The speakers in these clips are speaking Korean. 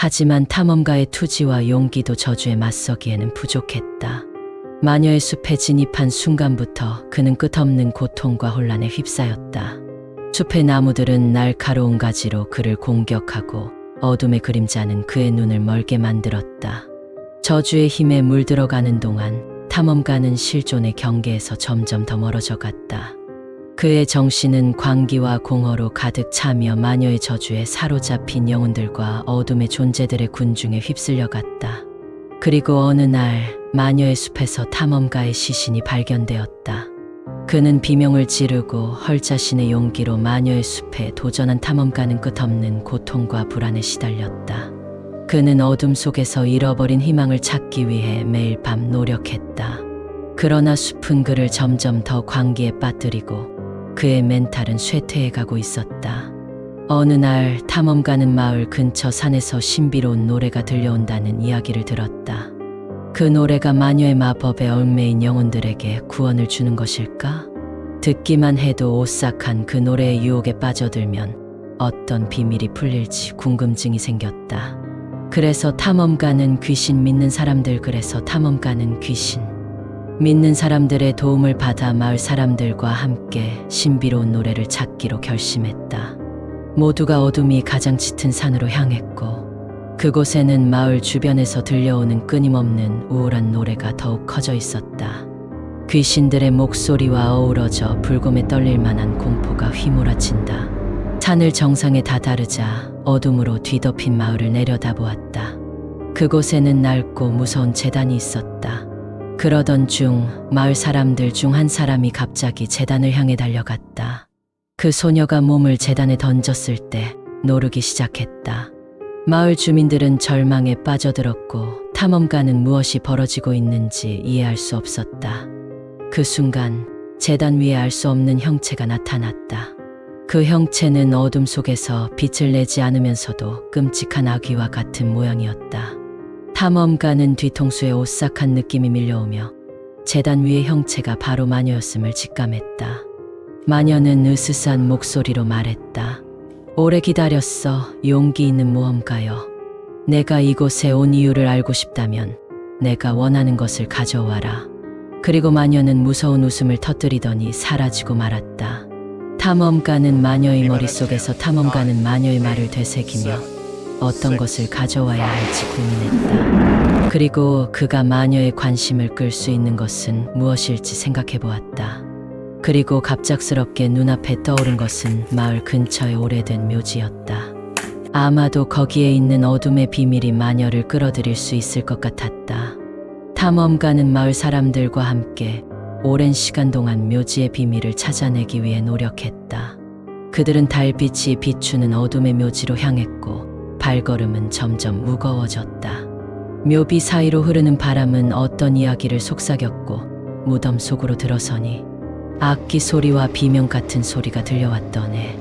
하지만 탐험가의 투지와 용기도 저주에 맞서기에는 부족했다. 마녀의 숲에 진입한 순간부터 그는 끝없는 고통과 혼란에 휩싸였다. 숲의 나무들은 날카로운 가지로 그를 공격하고 어둠의 그림자는 그의 눈을 멀게 만들었다. 저주의 힘에 물들어가는 동안 탐험가는 실존의 경계에서 점점 더 멀어져 갔다. 그의 정신은 광기와 공허로 가득 차며 마녀의 저주에 사로잡힌 영혼들과 어둠의 존재들의 군중에 휩쓸려 갔다. 그리고 어느 날 마녀의 숲에서 탐험가의 시신이 발견되었다. 그는 비명을 지르고 헐자신의 용기로 마녀의 숲에 도전한 탐험가는 끝없는 고통과 불안에 시달렸다. 그는 어둠 속에서 잃어버린 희망을 찾기 위해 매일 밤 노력했다. 그러나 숲은 그를 점점 더 광기에 빠뜨리고 그의 멘탈은 쇠퇴해가고 있었다. 어느 날 탐험가는 마을 근처 산에서 신비로운 노래가 들려온다는 이야기를 들었다. 그 노래가 마녀의 마법에 얽매인 영혼들에게 구원을 주는 것일까? 듣기만 해도 오싹한 그 노래의 유혹에 빠져들면 어떤 비밀이 풀릴지 궁금증이 생겼다. 그래서 탐험가는 귀신 믿는 사람들의 도움을 받아 마을 사람들과 함께 신비로운 노래를 찾기로 결심했다. 모두가 어둠이 가장 짙은 산으로 향했고 그곳에는 마을 주변에서 들려오는 끊임없는 우울한 노래가 더욱 커져 있었다. 귀신들의 목소리와 어우러져 불곰에 떨릴 만한 공포가 휘몰아친다. 산을 정상에 다다르자 어둠으로 뒤덮인 마을을 내려다보았다. 그곳에는 낡고 무서운 제단이 있었다. 그러던 중 마을 사람들 중 한 사람이 갑자기 제단을 향해 달려갔다. 그 소녀가 몸을 제단에 던졌을 때 노르기 시작했다. 마을 주민들은 절망에 빠져들었고 탐험가는 무엇이 벌어지고 있는지 이해할 수 없었다. 그 순간 제단 위에 알 수 없는 형체가 나타났다. 그 형체는 어둠 속에서 빛을 내지 않으면서도 끔찍한 아귀와 같은 모양이었다. 탐험가는 뒤통수에 오싹한 느낌이 밀려오며 제단 위의 형체가 바로 마녀였음을 직감했다. 마녀는 으스스한 목소리로 말했다. 오래 기다렸어, 용기 있는 모험가여. 내가 이곳에 온 이유를 알고 싶다면 내가 원하는 것을 가져와라. 그리고 마녀는 무서운 웃음을 터뜨리더니 사라지고 말았다. 탐험가는 마녀의 머릿속에서 탐험가는 마녀의 말을 되새기며 어떤 것을 가져와야 할지 고민했다. 그리고 그가 마녀의 관심을 끌 수 있는 것은 무엇일지 생각해 보았다. 그리고 갑작스럽게 눈앞에 떠오른 것은 마을 근처의 오래된 묘지였다. 아마도 거기에 있는 어둠의 비밀이 마녀를 끌어들일 수 있을 것 같았다. 탐험가는 마을 사람들과 함께 오랜 시간 동안 묘지의 비밀을 찾아내기 위해 노력했다. 그들은 달빛이 비추는 어둠의 묘지로 향했고 발걸음은 점점 무거워졌다. 묘비 사이로 흐르는 바람은 어떤 이야기를 속삭였고 무덤 속으로 들어서니 악기 소리와 비명 같은 소리가 들려왔더네.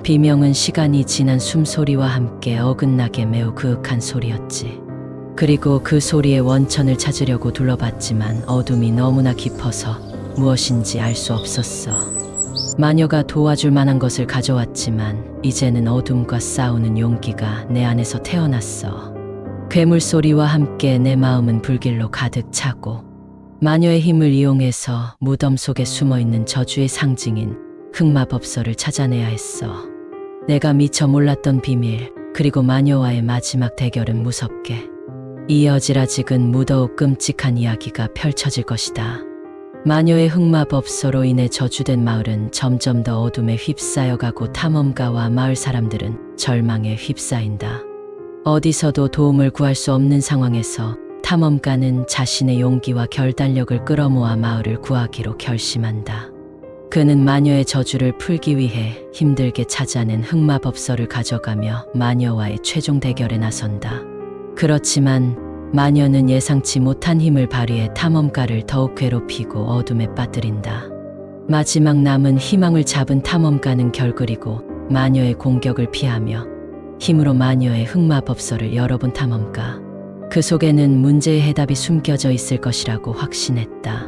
비명은 시간이 지난 숨소리와 함께 어긋나게 매우 그윽한 소리였지. 그리고 그 소리의 원천을 찾으려고 둘러봤지만 어둠이 너무나 깊어서 무엇인지 알 수 없었어. 마녀가 도와줄 만한 것을 가져왔지만 이제는 어둠과 싸우는 용기가 내 안에서 태어났어. 괴물 소리와 함께 내 마음은 불길로 가득 차고 마녀의 힘을 이용해서 무덤 속에 숨어있는 저주의 상징인 흑마법서를 찾아내야 했어. 내가 미처 몰랐던 비밀, 그리고 마녀와의 마지막 대결은 무섭게 이어질 아직은 무더욱 끔찍한 이야기가 펼쳐질 것이다. 마녀의 흑마법서로 인해 저주된 마을은 점점 더 어둠에 휩싸여가고 탐험가와 마을 사람들은 절망에 휩싸인다. 어디서도 도움을 구할 수 없는 상황에서 탐험가는 자신의 용기와 결단력을 끌어모아 마을을 구하기로 결심한다. 그는 마녀의 저주를 풀기 위해 힘들게 찾아낸 흑마법서를 가져가며 마녀와의 최종 대결에 나선다. 그렇지만 마녀는 예상치 못한 힘을 발휘해 탐험가를 더욱 괴롭히고 어둠에 빠뜨린다. 마지막 남은 희망을 잡은 탐험가는 결그리고 마녀의 공격을 피하며 힘으로 마녀의 흑마법서를 열어본 탐험가. 그 속에는 문제의 해답이 숨겨져 있을 것이라고 확신했다.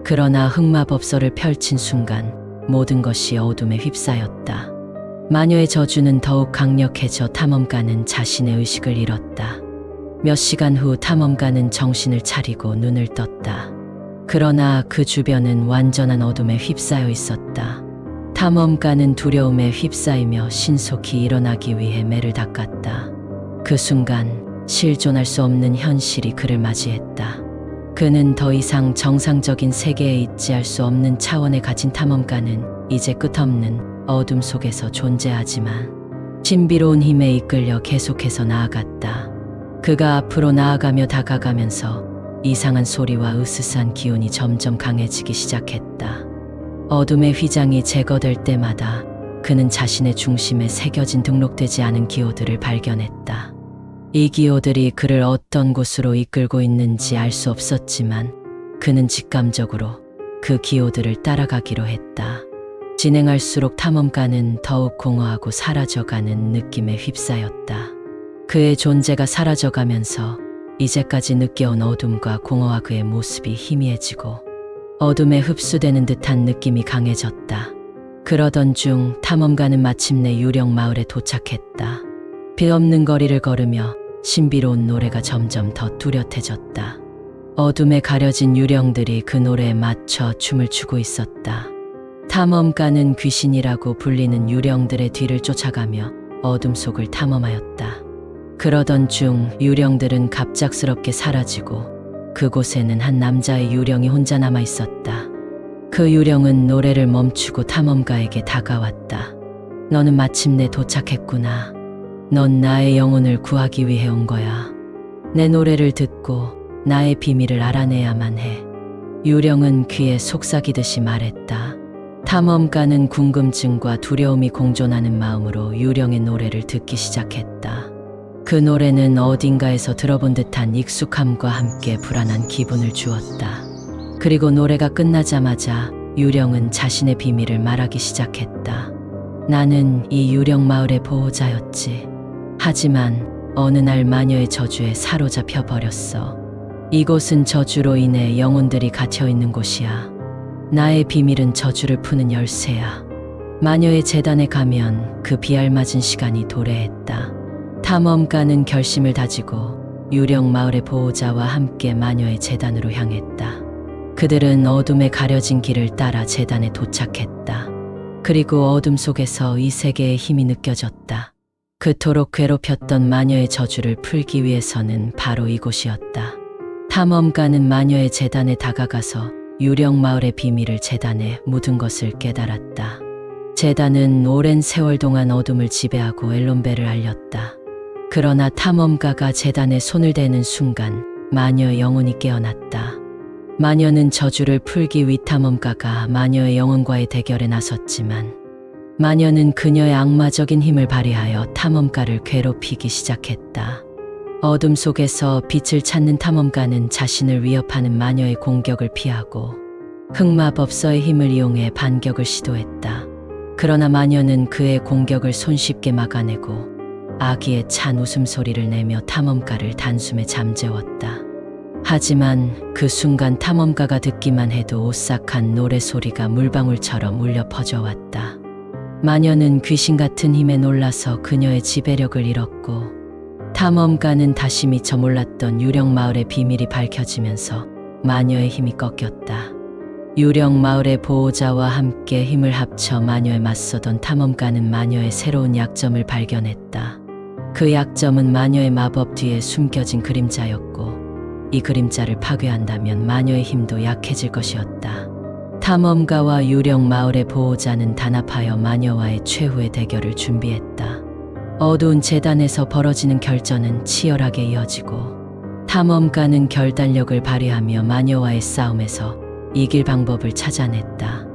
그러나 흑마법서를 펼친 순간 모든 것이 어둠에 휩싸였다. 마녀의 저주는 더욱 강력해져 탐험가는 자신의 의식을 잃었다. 몇 시간 후 탐험가는 정신을 차리고 눈을 떴다. 그러나 그 주변은 완전한 어둠에 휩싸여 있었다. 탐험가는 두려움에 휩싸이며 신속히 일어나기 위해 매를 닦았다. 그 순간 실존할 수 없는 현실이 그를 맞이했다. 그는 더 이상 정상적인 세계에 있지 할 수 없는 차원에 갇힌 탐험가는 이제 끝없는 어둠 속에서 존재하지만 신비로운 힘에 이끌려 계속해서 나아갔다. 그가 앞으로 나아가며 다가가면서 이상한 소리와 으스스한 기운이 점점 강해지기 시작했다. 어둠의 휘장이 제거될 때마다 그는 자신의 중심에 새겨진 등록되지 않은 기호들을 발견했다. 이 기호들이 그를 어떤 곳으로 이끌고 있는지 알 수 없었지만 그는 직감적으로 그 기호들을 따라가기로 했다. 진행할수록 탐험가는 더욱 공허하고 사라져가는 느낌에 휩싸였다. 그의 존재가 사라져가면서 이제까지 느껴온 어둠과 공허와 그의 모습이 희미해지고 어둠에 흡수되는 듯한 느낌이 강해졌다. 그러던 중 탐험가는 마침내 유령 마을에 도착했다. 빛 없는 거리를 걸으며 신비로운 노래가 점점 더 뚜렷해졌다. 어둠에 가려진 유령들이 그 노래에 맞춰 춤을 추고 있었다. 탐험가는 귀신이라고 불리는 유령들의 뒤를 쫓아가며 어둠 속을 탐험하였다. 그러던 중 유령들은 갑작스럽게 사라지고 그곳에는 한 남자의 유령이 혼자 남아 있었다. 그 유령은 노래를 멈추고 탐험가에게 다가왔다. 너는 마침내 도착했구나. 넌 나의 영혼을 구하기 위해 온 거야. 내 노래를 듣고 나의 비밀을 알아내야만 해. 유령은 귀에 속삭이듯이 말했다. 탐험가는 궁금증과 두려움이 공존하는 마음으로 유령의 노래를 듣기 시작했다. 그 노래는 어딘가에서 들어본 듯한 익숙함과 함께 불안한 기분을 주었다. 그리고 노래가 끝나자마자 유령은 자신의 비밀을 말하기 시작했다. 나는 이 유령 마을의 보호자였지. 하지만 어느 날 마녀의 저주에 사로잡혀 버렸어. 이곳은 저주로 인해 영혼들이 갇혀 있는 곳이야. 나의 비밀은 저주를 푸는 열쇠야. 마녀의 재단에 가면 그 비알맞은 시간이 도래했다. 탐험가는 결심을 다지고 유령 마을의 보호자와 함께 마녀의 재단으로 향했다. 그들은 어둠에 가려진 길을 따라 재단에 도착했다. 그리고 어둠 속에서 이 세계의 힘이 느껴졌다. 그토록 괴롭혔던 마녀의 저주를 풀기 위해서는 바로 이곳이었다. 탐험가는 마녀의 재단에 다가가서 유령 마을의 비밀을 재단에 묻은 것을 깨달았다. 재단은 오랜 세월 동안 어둠을 지배하고 엘론벨을 알렸다. 그러나 탐험가가 재단에 손을 대는 순간 마녀의 영혼이 깨어났다. 마녀는 저주를 풀기 위해 탐험가가 마녀의 영혼과의 대결에 나섰지만 마녀는 그녀의 악마적인 힘을 발휘하여 탐험가를 괴롭히기 시작했다. 어둠 속에서 빛을 찾는 탐험가는 자신을 위협하는 마녀의 공격을 피하고 흑마법서의 힘을 이용해 반격을 시도했다. 그러나 마녀는 그의 공격을 손쉽게 막아내고 아기에 찬 웃음소리를 내며 탐험가를 단숨에 잠재웠다. 하지만 그 순간 탐험가가 듣기만 해도 오싹한 노래소리가 물방울처럼 울려 퍼져왔다. 마녀는 귀신 같은 힘에 놀라서 그녀의 지배력을 잃었고 탐험가는 다시 미처 몰랐던 유령 마을의 비밀이 밝혀지면서 마녀의 힘이 꺾였다. 유령 마을의 보호자와 함께 힘을 합쳐 마녀에 맞서던 탐험가는 마녀의 새로운 약점을 발견했다. 그 약점은 마녀의 마법 뒤에 숨겨진 그림자였고 이 그림자를 파괴한다면 마녀의 힘도 약해질 것이었다. 탐험가와 유령 마을의 보호자는 단합하여 마녀와의 최후의 대결을 준비했다. 어두운 재단에서 벌어지는 결전은 치열하게 이어지고 탐험가는 결단력을 발휘하며 마녀와의 싸움에서 이길 방법을 찾아냈다.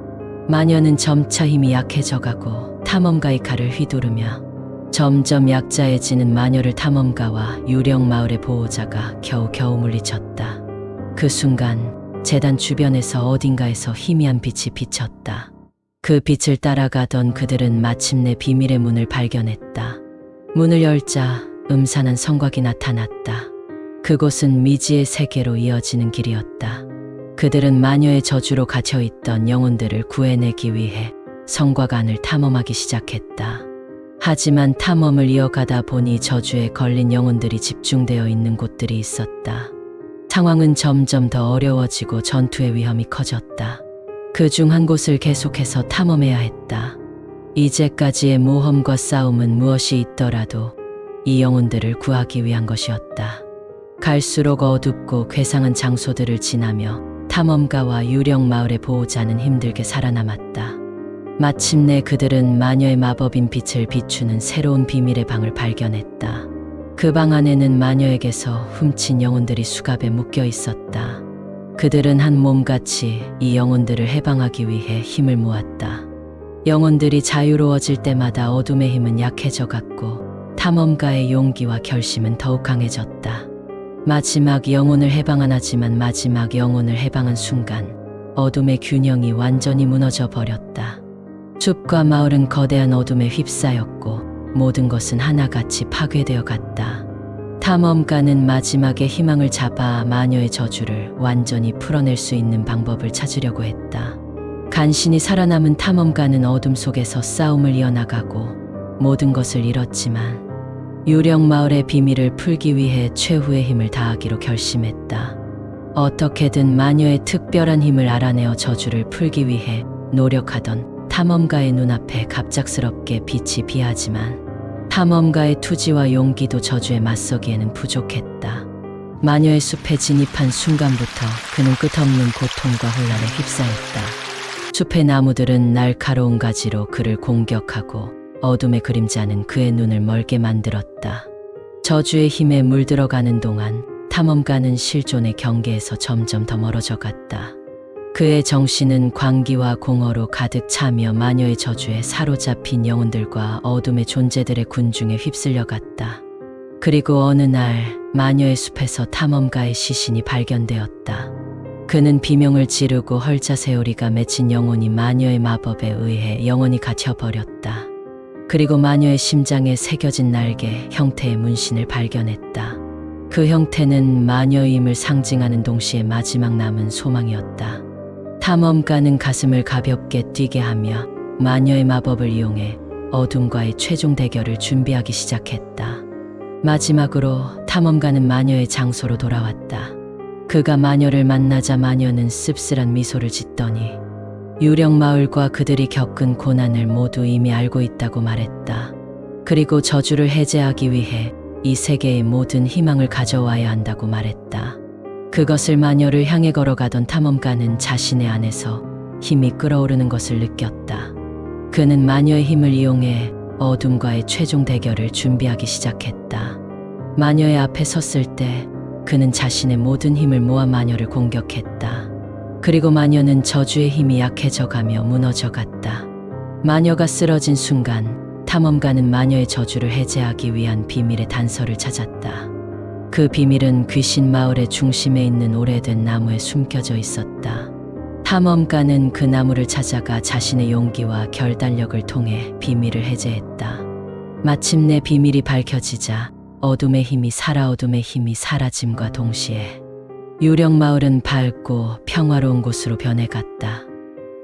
마녀는 점차 힘이 약해져가고 탐험가의 칼을 휘두르며 점점 약자해지는 마녀를 탐험가와 유령 마을의 보호자가 겨우겨우 물리쳤다. 그 순간 재단 주변에서 어딘가에서 희미한 빛이 비쳤다. 그 빛을 따라가던 그들은 마침내 비밀의 문을 발견했다. 문을 열자 음산한 성곽이 나타났다. 그곳은 미지의 세계로 이어지는 길이었다. 그들은 마녀의 저주로 갇혀있던 영혼들을 구해내기 위해 성곽 안을 탐험하기 시작했다. 하지만 탐험을 이어가다 보니 저주에 걸린 영혼들이 집중되어 있는 곳들이 있었다. 상황은 점점 더 어려워지고 전투의 위험이 커졌다. 그중 한 곳을 계속해서 탐험해야 했다. 이제까지의 모험과 싸움은 무엇이 있더라도 이 영혼들을 구하기 위한 것이었다. 갈수록 어둡고 괴상한 장소들을 지나며 탐험가와 유령 마을의 보호자는 힘들게 살아남았다. 마침내 그들은 마녀의 마법인 빛을 비추는 새로운 비밀의 방을 발견했다. 그 방 안에는 마녀에게서 훔친 영혼들이 수갑에 묶여 있었다. 그들은 한 몸같이 이 영혼들을 해방하기 위해 힘을 모았다. 영혼들이 자유로워질 때마다 어둠의 힘은 약해져 갔고 탐험가의 용기와 결심은 더욱 강해졌다. 마지막 영혼을 해방한 하지만 마지막 영혼을 해방한 순간 어둠의 균형이 완전히 무너져 버렸다. 숲과 마을은 거대한 어둠에 휩싸였고 모든 것은 하나같이 파괴되어 갔다. 탐험가는 마지막에 희망을 잡아 마녀의 저주를 완전히 풀어낼 수 있는 방법을 찾으려고 했다. 간신히 살아남은 탐험가는 어둠 속에서 싸움을 이어나가고 모든 것을 잃었지만 유령 마을의 비밀을 풀기 위해 최후의 힘을 다하기로 결심했다. 어떻게든 마녀의 특별한 힘을 알아내어 저주를 풀기 위해 노력하던 탐험가의 눈앞에 갑작스럽게 빛이 비하지만 탐험가의 투지와 용기도 저주에 맞서기에는 부족했다. 마녀의 숲에 진입한 순간부터 그는 끝없는 고통과 혼란에 휩싸였다. 숲의 나무들은 날카로운 가지로 그를 공격하고 어둠의 그림자는 그의 눈을 멀게 만들었다. 저주의 힘에 물들어가는 동안 탐험가는 실존의 경계에서 점점 더 멀어져 갔다. 그의 정신은 광기와 공허로 가득 차며 마녀의 저주에 사로잡힌 영혼들과 어둠의 존재들의 군중에 휩쓸려 갔다. 그리고 어느 날 마녀의 숲에서 탐험가의 시신이 발견되었다. 그는 비명을 지르고 헐자세오리가 맺힌 영혼이 마녀의 마법에 의해 영원히 갇혀버렸다. 그리고 마녀의 심장에 새겨진 날개 형태의 문신을 발견했다. 그 형태는 마녀의 힘을 상징하는 동시에 마지막 남은 소망이었다. 탐험가는 가슴을 가볍게 뛰게 하며 마녀의 마법을 이용해 어둠과의 최종 대결을 준비하기 시작했다. 마지막으로 탐험가는 마녀의 장소로 돌아왔다. 그가 마녀를 만나자 마녀는 씁쓸한 미소를 짓더니 유령 마을과 그들이 겪은 고난을 모두 이미 알고 있다고 말했다. 그리고 저주를 해제하기 위해 이 세계의 모든 희망을 가져와야 한다고 말했다. 그것을 마녀를 향해 걸어가던 탐험가는 자신의 안에서 힘이 끓어오르는 것을 느꼈다. 그는 마녀의 힘을 이용해 어둠과의 최종 대결을 준비하기 시작했다. 마녀의 앞에 섰을 때 그는 자신의 모든 힘을 모아 마녀를 공격했다. 그리고 마녀는 저주의 힘이 약해져가며 무너져갔다. 마녀가 쓰러진 순간 탐험가는 마녀의 저주를 해제하기 위한 비밀의 단서를 찾았다. 그 비밀은 귀신 마을의 중심에 있는 오래된 나무에 숨겨져 있었다. 탐험가는 그 나무를 찾아가 자신의 용기와 결단력을 통해 비밀을 해제했다. 마침내 비밀이 밝혀지자 어둠의 힘이 사라짐과 동시에 유령 마을은 밝고 평화로운 곳으로 변해갔다.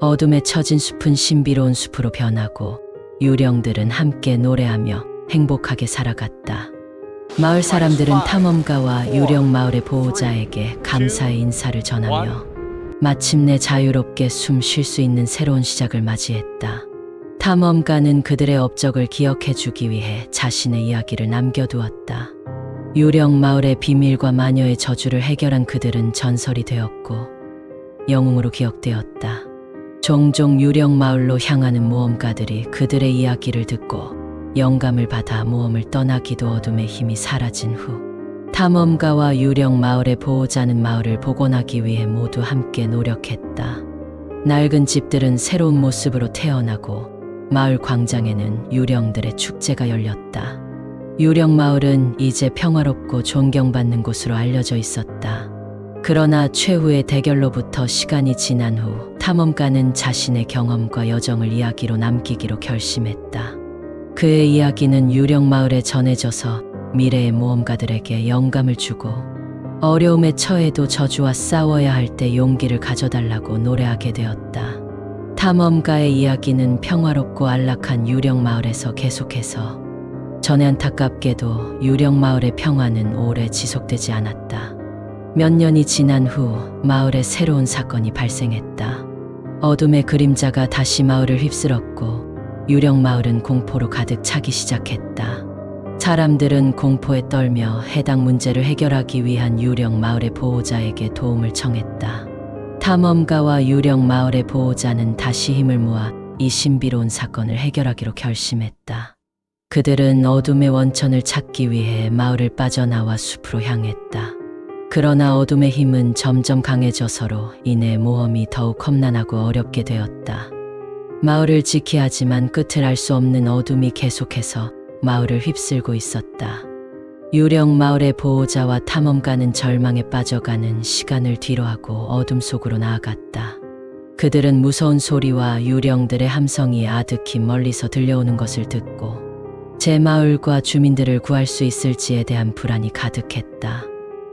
어둠에 처진 숲은 신비로운 숲으로 변하고 유령들은 함께 노래하며 행복하게 살아갔다. 마을 사람들은 탐험가와 유령 마을의 보호자에게 감사의 인사를 전하며 마침내 자유롭게 숨 쉴 수 있는 새로운 시작을 맞이했다. 탐험가는 그들의 업적을 기억해주기 위해 자신의 이야기를 남겨두었다. 유령 마을의 비밀과 마녀의 저주를 해결한 그들은 전설이 되었고 영웅으로 기억되었다. 종종 유령 마을로 향하는 모험가들이 그들의 이야기를 듣고 영감을 받아 모험을 떠나기도 어둠의 힘이 사라진 후 탐험가와 유령 마을의 보호자는 마을을 복원하기 위해 모두 함께 노력했다. 낡은 집들은 새로운 모습으로 태어나고 마을 광장에는 유령들의 축제가 열렸다. 유령 마을은 이제 평화롭고 존경받는 곳으로 알려져 있었다. 그러나 최후의 대결로부터 시간이 지난 후 탐험가는 자신의 경험과 여정을 이야기로 남기기로 결심했다. 그의 이야기는 유령 마을에 전해져서 미래의 모험가들에게 영감을 주고 어려움에 처해도 저주와 싸워야 할 때 용기를 가져달라고 노래하게 되었다. 탐험가의 이야기는 평화롭고 안락한 유령 마을에서 계속해서 전에 안타깝게도 유령 마을의 평화는 오래 지속되지 않았다. 몇 년이 지난 후 마을에 새로운 사건이 발생했다. 어둠의 그림자가 다시 마을을 휩쓸었고 유령 마을은 공포로 가득 차기 시작했다. 사람들은 공포에 떨며 해당 문제를 해결하기 위한 유령 마을의 보호자에게 도움을 청했다. 탐험가와 유령 마을의 보호자는 다시 힘을 모아 이 신비로운 사건을 해결하기로 결심했다. 그들은 어둠의 원천을 찾기 위해 마을을 빠져나와 숲으로 향했다. 그러나 어둠의 힘은 점점 강해져서로 인해 모험이 더욱 험난하고 어렵게 되었다. 마을을 지켜야 하지만 끝을 알 수 없는 어둠이 계속해서 마을을 휩쓸고 있었다. 유령 마을의 보호자와 탐험가는 절망에 빠져가는 시간을 뒤로하고 어둠 속으로 나아갔다. 그들은 무서운 소리와 유령들의 함성이 아득히 멀리서 들려오는 것을 듣고 제 마을과 주민들을 구할 수 있을지에 대한 불안이 가득했다.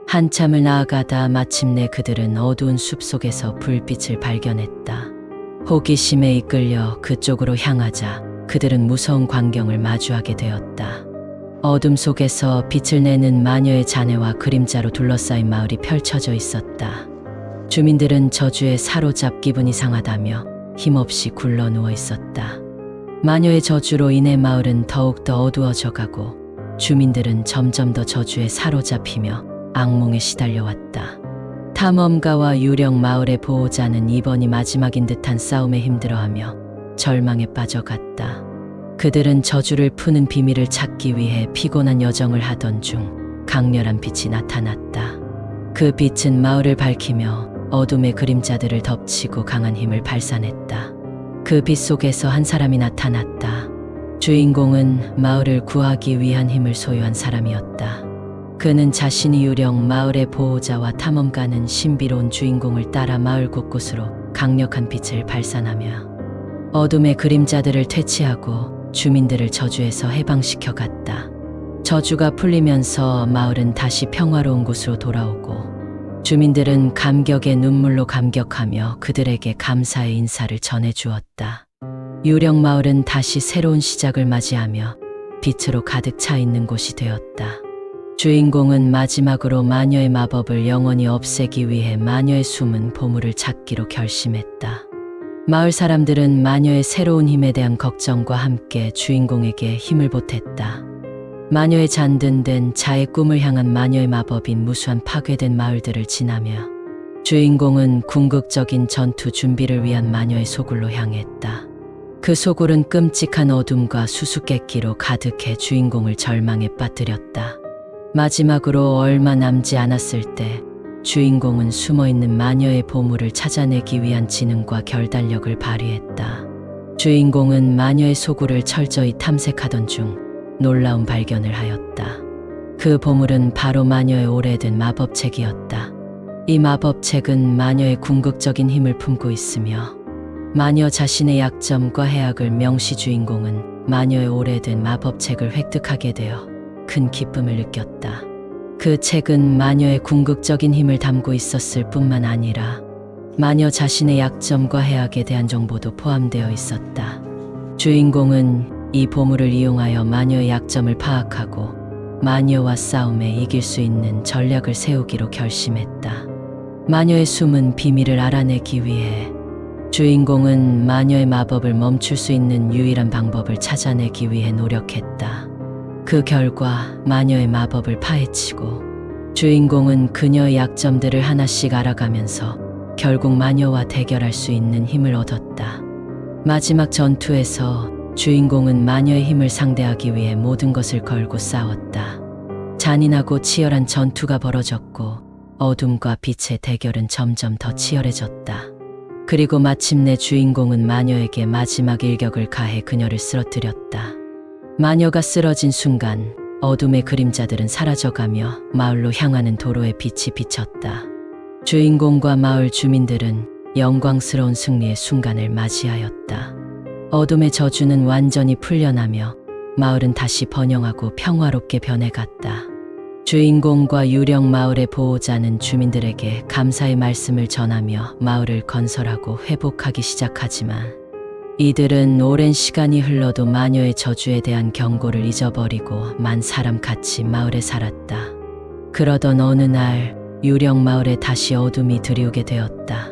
한참을 나아가다 마침내 그들은 어두운 숲속에서 불빛을 발견했다. 호기심에 이끌려 그쪽으로 향하자 그들은 무서운 광경을 마주하게 되었다. 어둠 속에서 빛을 내는 마녀의 잔해와 그림자로 둘러싸인 마을이 펼쳐져 있었다. 주민들은 저주에 사로잡 기분이 상하다며 힘없이 굴러 누워 있었다. 마녀의 저주로 인해 마을은 더욱더 어두워져 가고 주민들은 점점 더 저주에 사로잡히며 악몽에 시달려왔다. 탐험가와 유령 마을의 보호자는 이번이 마지막인 듯한 싸움에 힘들어하며 절망에 빠져갔다. 그들은 저주를 푸는 비밀을 찾기 위해 피곤한 여정을 하던 중 강렬한 빛이 나타났다. 그 빛은 마을을 밝히며 어둠의 그림자들을 덮치고 강한 힘을 발산했다. 그 빛 속에서 한 사람이 나타났다. 주인공은 마을을 구하기 위한 힘을 소유한 사람이었다. 그는 자신이 유령 마을의 보호자와 탐험가는 신비로운 주인공을 따라 마을 곳곳으로 강력한 빛을 발산하며 어둠의 그림자들을 퇴치하고 주민들을 저주에서 해방시켜 갔다. 저주가 풀리면서 마을은 다시 평화로운 곳으로 돌아오고 주민들은 감격의 눈물로 감격하며 그들에게 감사의 인사를 전해주었다. 유령 마을은 다시 새로운 시작을 맞이하며 빛으로 가득 차 있는 곳이 되었다. 주인공은 마지막으로 마녀의 마법을 영원히 없애기 위해 마녀의 숨은 보물을 찾기로 결심했다. 마을 사람들은 마녀의 새로운 힘에 대한 걱정과 함께 주인공에게 힘을 보탰다. 마녀의 잔든된 자의 꿈을 향한 마녀의 마법인 무수한 파괴된 마을들을 지나며 주인공은 궁극적인 전투 준비를 위한 마녀의 소굴로 향했다. 그 소굴은 끔찍한 어둠과 수수께끼로 가득해 주인공을 절망에 빠뜨렸다. 마지막으로 얼마 남지 않았을 때 주인공은 숨어있는 마녀의 보물을 찾아내기 위한 지능과 결단력을 발휘했다. 주인공은 마녀의 소굴을 철저히 탐색하던 중 놀라운 발견을 하였다. 그 보물은 바로 마녀의 오래된 마법책이었다. 이 마법책은 마녀의 궁극적인 힘을 품고 있으며 마녀 자신의 약점과 해악을 명시 주인공은 마녀의 오래된 마법책을 획득하게 되어 큰 기쁨을 느꼈다. 그 책은 마녀의 궁극적인 힘을 담고 있었을 뿐만 아니라 마녀 자신의 약점과 해악에 대한 정보도 포함되어 있었다. 주인공은 이 보물을 이용하여 마녀의 약점을 파악하고 마녀와 싸움에 이길 수 있는 전략을 세우기로 결심했다. 마녀의 숨은 비밀을 알아내기 위해 주인공은 마녀의 마법을 멈출 수 있는 유일한 방법을 찾아내기 위해 노력했다. 그 결과 마녀의 마법을 파헤치고 주인공은 그녀의 약점들을 하나씩 알아가면서 결국 마녀와 대결할 수 있는 힘을 얻었다. 마지막 전투에서 주인공은 마녀의 힘을 상대하기 위해 모든 것을 걸고 싸웠다. 잔인하고 치열한 전투가 벌어졌고 어둠과 빛의 대결은 점점 더 치열해졌다. 그리고 마침내 주인공은 마녀에게 마지막 일격을 가해 그녀를 쓰러뜨렸다. 마녀가 쓰러진 순간 어둠의 그림자들은 사라져가며 마을로 향하는 도로에 빛이 비쳤다. 주인공과 마을 주민들은 영광스러운 승리의 순간을 맞이하였다. 어둠의 저주는 완전히 풀려나며 마을은 다시 번영하고 평화롭게 변해갔다. 주인공과 유령 마을의 보호자는 주민들에게 감사의 말씀을 전하며 마을을 건설하고 회복하기 시작하지만 이들은 오랜 시간이 흘러도 마녀의 저주에 대한 경고를 잊어버리고 만 사람같이 마을에 살았다. 그러던 어느 날 유령 마을에 다시 어둠이 들이오게 되었다.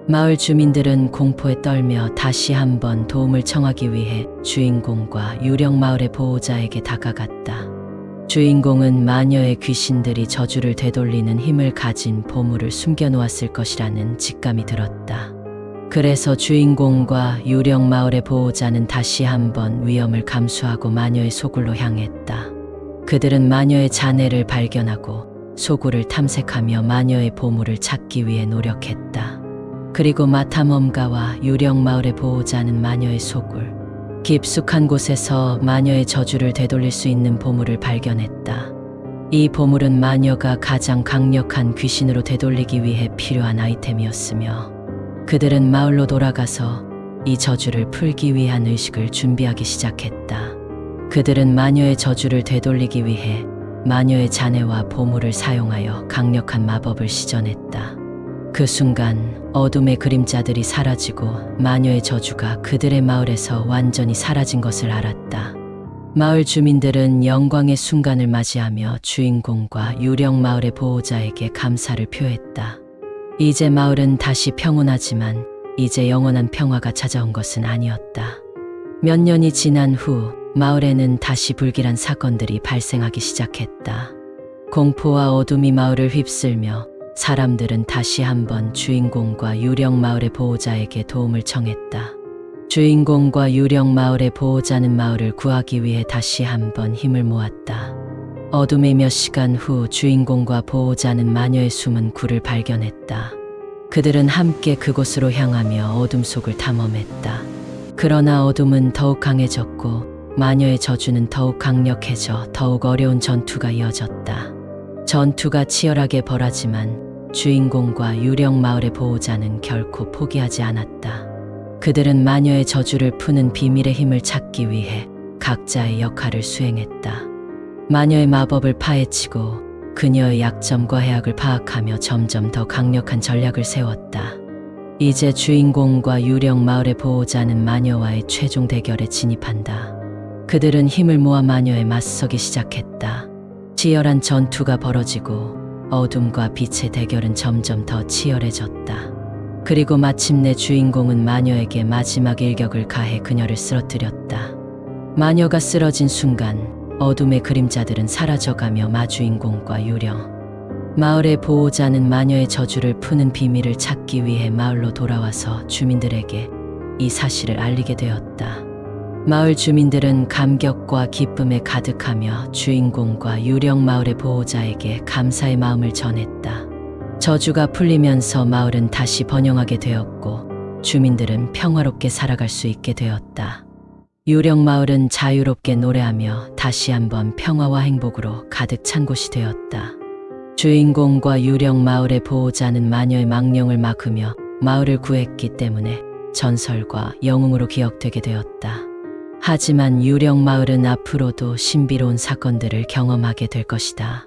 마을 주민들은 공포에 떨며 다시 한번 도움을 청하기 위해 주인공과 유령 마을의 보호자에게 다가갔다. 주인공은 마녀의 귀신들이 저주를 되돌리는 힘을 가진 보물을 숨겨놓았을 것이라는 직감이 들었다. 그래서 주인공과 유령 마을의 보호자는 다시 한번 위험을 감수하고 마녀의 소굴로 향했다. 그들은 마녀의 잔해를 발견하고 소굴을 탐색하며 마녀의 보물을 찾기 위해 노력했다. 그리고 마탐엄가와 유령 마을의 보호자는 마녀의 소굴, 깊숙한 곳에서 마녀의 저주를 되돌릴 수 있는 보물을 발견했다. 이 보물은 마녀가 가장 강력한 귀신으로 되돌리기 위해 필요한 아이템이었으며 그들은 마을로 돌아가서 이 저주를 풀기 위한 의식을 준비하기 시작했다. 그들은 마녀의 저주를 되돌리기 위해 마녀의 잔해와 보물을 사용하여 강력한 마법을 시전했다. 그 순간 어둠의 그림자들이 사라지고 마녀의 저주가 그들의 마을에서 완전히 사라진 것을 알았다. 마을 주민들은 영광의 순간을 맞이하며 주인공과 유령 마을의 보호자에게 감사를 표했다. 이제 마을은 다시 평온하지만 이제 영원한 평화가 찾아온 것은 아니었다. 몇 년이 지난 후 마을에는 다시 불길한 사건들이 발생하기 시작했다. 공포와 어둠이 마을을 휩쓸며 사람들은 다시 한번 주인공과 유령 마을의 보호자에게 도움을 청했다. 주인공과 유령 마을의 보호자는 마을을 구하기 위해 다시 한번 힘을 모았다. 어둠의 몇 시간 후 주인공과 보호자는 마녀의 숨은 굴을 발견했다. 그들은 함께 그곳으로 향하며 어둠 속을 탐험했다. 그러나 어둠은 더욱 강해졌고 마녀의 저주는 더욱 강력해져 더욱 어려운 전투가 이어졌다. 전투가 치열하게 벌어지만 주인공과 유령 마을의 보호자는 결코 포기하지 않았다. 그들은 마녀의 저주를 푸는 비밀의 힘을 찾기 위해 각자의 역할을 수행했다. 마녀의 마법을 파헤치고 그녀의 약점과 해악을 파악하며 점점 더 강력한 전략을 세웠다. 이제 주인공과 유령 마을의 보호자는 마녀와의 최종 대결에 진입한다. 그들은 힘을 모아 마녀에 맞서기 시작했다. 치열한 전투가 벌어지고 어둠과 빛의 대결은 점점 더 치열해졌다. 그리고 마침내 주인공은 마녀에게 마지막 일격을 가해 그녀를 쓰러뜨렸다. 마녀가 쓰러진 순간 어둠의 그림자들은 사라져가며 마주인공과 유령 마을의 보호자는 마녀의 저주를 푸는 비밀을 찾기 위해 마을로 돌아와서 주민들에게 이 사실을 알리게 되었다. 마을 주민들은 감격과 기쁨에 가득하며 주인공과 유령 마을의 보호자에게 감사의 마음을 전했다. 저주가 풀리면서 마을은 다시 번영하게 되었고 주민들은 평화롭게 살아갈 수 있게 되었다. 유령 마을은 자유롭게 노래하며 다시 한번 평화와 행복으로 가득 찬 곳이 되었다. 주인공과 유령 마을의 보호자는 마녀의 망령을 막으며 마을을 구했기 때문에 전설과 영웅으로 기억되게 되었다. 하지만 유령 마을은 앞으로도 신비로운 사건들을 경험하게 될 것이다.